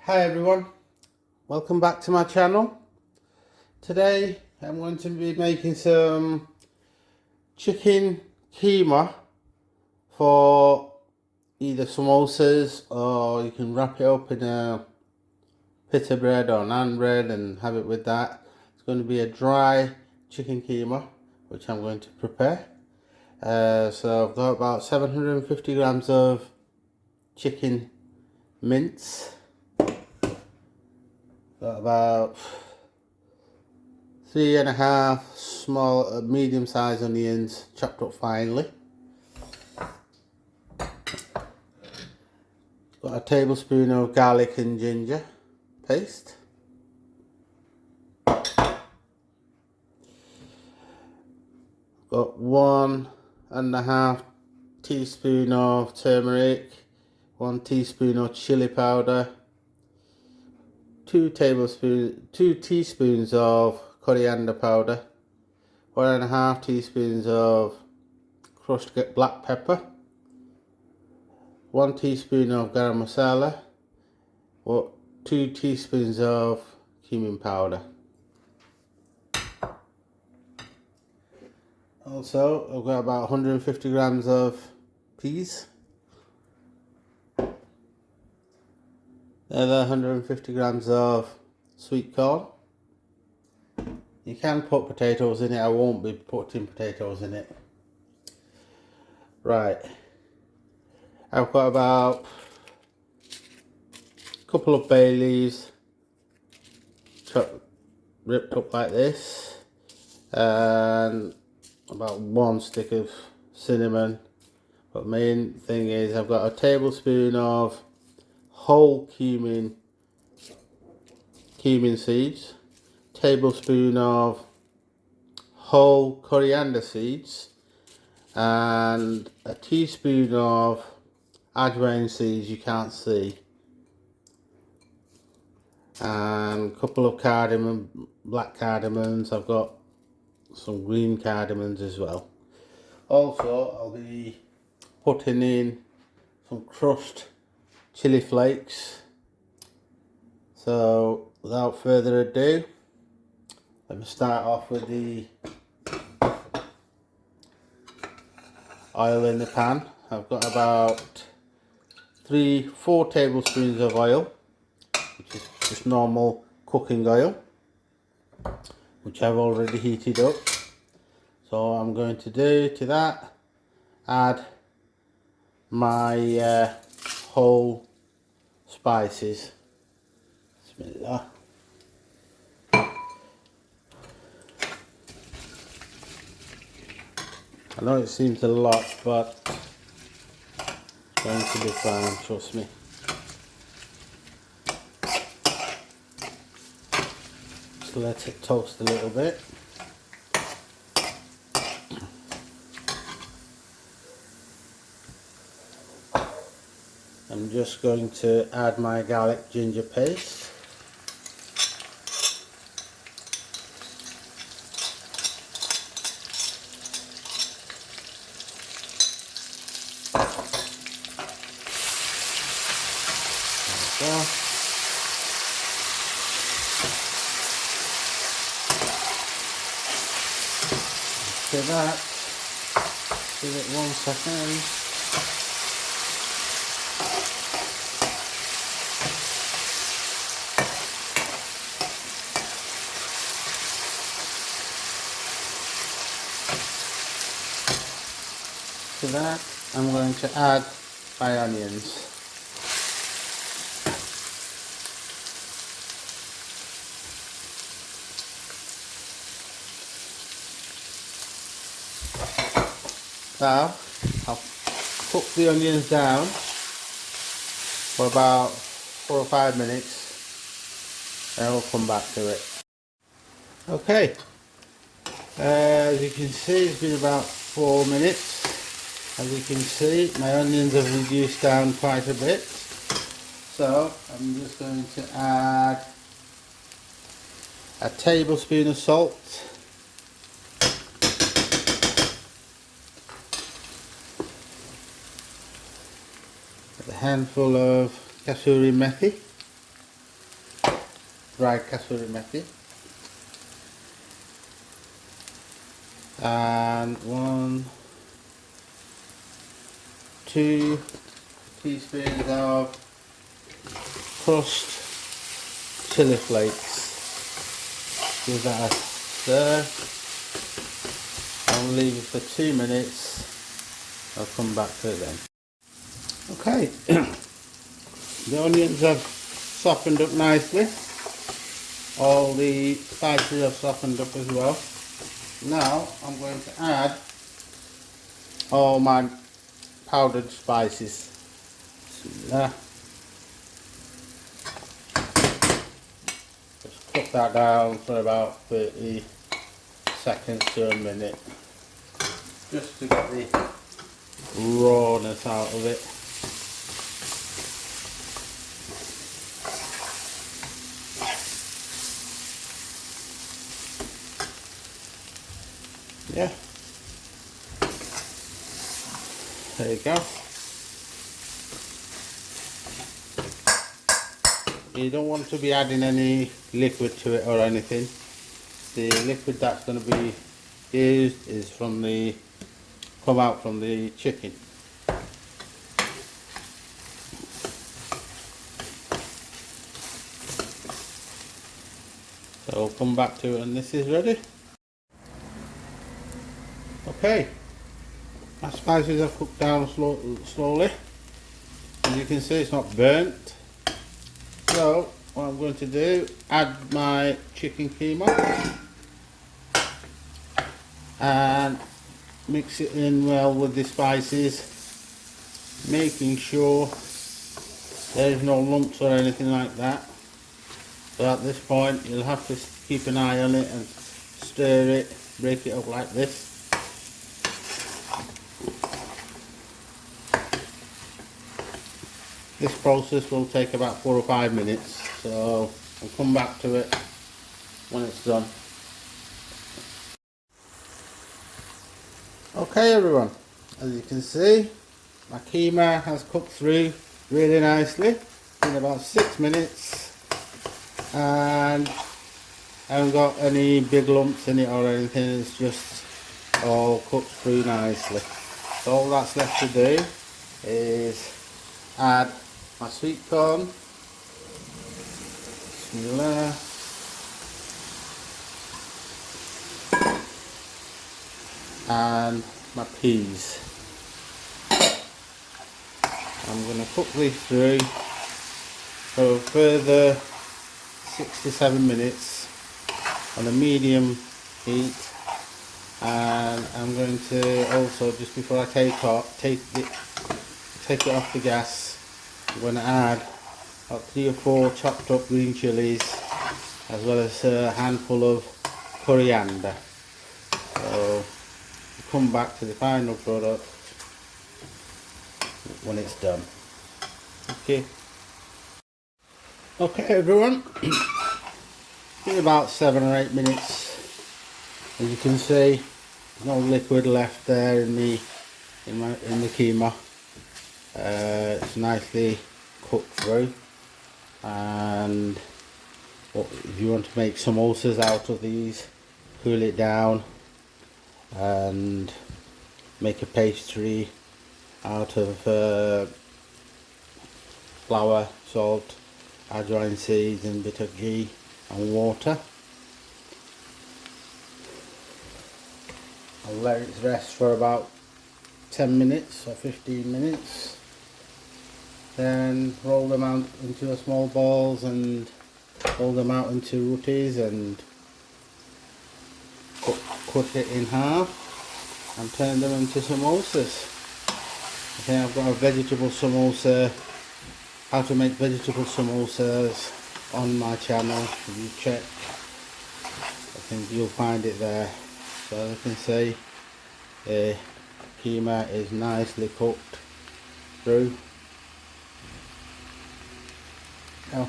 Hi everyone, welcome back to my channel. Today I'm going to be making some chicken keema for either samosas, or you can wrap it up in a pita bread or naan bread and have it with that. It's going to be a dry chicken keema which I'm going to prepare. So I've got about 750 grams of chicken mince. Got about 3.5 small, medium-sized onions chopped up finely. Got a tablespoon of garlic and ginger paste. Got 1.5 teaspoon of turmeric, 1 teaspoon of chili powder, 2 teaspoons of coriander powder, 1.5 teaspoons of crushed black pepper, 1 teaspoon of garam masala, 2 teaspoons of cumin powder. Also, I've got about 150 grams of peas. Another 150 grams of sweet corn. You can put potatoes in it, I won't be putting potatoes in it. Right, I've got about a couple of bay leaves ripped up like this, and about 1 stick of cinnamon. But main thing is I've got a tablespoon of whole cumin seeds, tablespoon of whole coriander seeds, and a teaspoon of ajwain seeds you can't see, and a couple of black cardamoms. I've got some green cardamoms as well. Also, I'll be putting in some crushed chili flakes. So without further ado, let me start off with the oil in the pan. I've got about 4 tablespoons of oil, which is just normal cooking oil, which I've already heated up. So I'm going to do to that, add my whole spices. Bismillah. I know it seems a lot, but it's going to be fine, trust me. Just let it toast a little bit. I'm just going to add my garlic ginger paste. There we go. After that, give it 1 second. To that, I'm going to add my onions. Now, I'll cook the onions down for about 4 or 5 minutes, and I'll come back to it. Okay, as you can see, it's been about 4 minutes. As you can see, my onions have reduced down quite a bit. So I'm just going to add a tablespoon of salt, a handful of kasuri methi, dried kasuri methi, and 2 teaspoons of crushed chili flakes. Give that a stir. I'll leave it for 2 minutes. I'll come back to it then. Okay, the onions have softened up nicely. All the spices have softened up as well. Now I'm going to add all my powdered spices. Just cook that down for about 30 seconds to a minute, just to get the rawness out of it. Yeah, there you go. You don't want to be adding any liquid to it or anything. The liquid that's going to be used is come out from the chicken. So I'll come back to it when this is ready. Okay, my spices have cooked down slowly. As you can see, it's not burnt. So what I'm going to do, add my chicken keema and mix it in well with the spices, making sure there's no lumps or anything like that. So at this point you'll have to keep an eye on it and stir it, break it up like this. This process will take about 4 or 5 minutes, so I'll come back to it when it's done. Okay everyone, as you can see, my keema has cooked through really nicely in about 6 minutes, and I haven't got any big lumps in it or anything. It's just all cooked through nicely. So all that's left to do is add my sweet corn, bismillah, and my peas. I'm going to cook these through for a further 6 to 7 minutes on a medium heat, and I'm going to also, just before I take it off the gas, I'm going to add about 3 or 4 chopped up green chilies, as well as a handful of coriander. So come back to the final product when it's done. Okay everyone, in about 7 or 8 minutes, as you can see, no liquid left there in the keema. It's nicely cooked through, and if you want to make samosas out of these, cool it down and make a pastry out of flour, salt, ajwain seeds and a bit of ghee and water. I'll let it rest for about 10 minutes or 15 minutes, then roll them out into small balls and roll them out into rotis and cut it in half and turn them into samosas. I think I've got a vegetable samosa, how to make vegetable samosas, on my channel. If you check, I think you'll find it there. So as you can see, the keema is nicely cooked through. Now,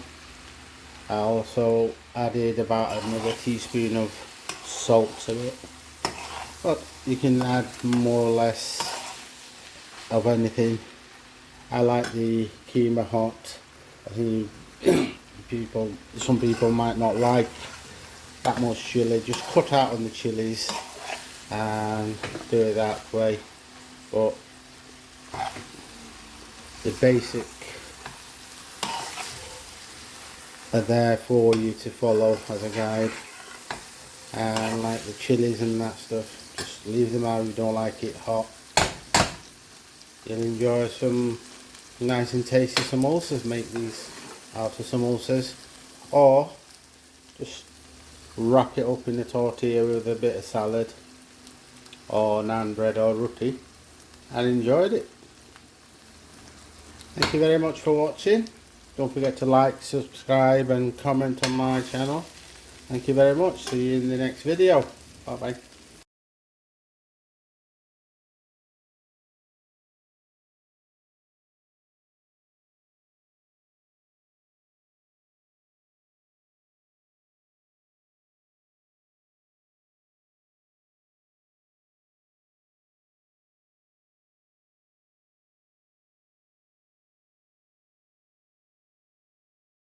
I also added about another teaspoon of salt to it, but you can add more or less of anything. I like the keema hot. I think if some people might not like that much chili. Just cut out on the chilies and do it that way, but the basic are there for you to follow as a guide. And like the chilies and that stuff, just leave them out if you don't like it hot. You'll enjoy some nice and tasty samosas. Make these out of samosas, or just wrap it up in a tortilla with a bit of salad or naan bread or roti and enjoyed it. Thank you very much for watching. Don't forget to like, subscribe and comment on my channel. Thank you very much. See you in the next video. Bye bye.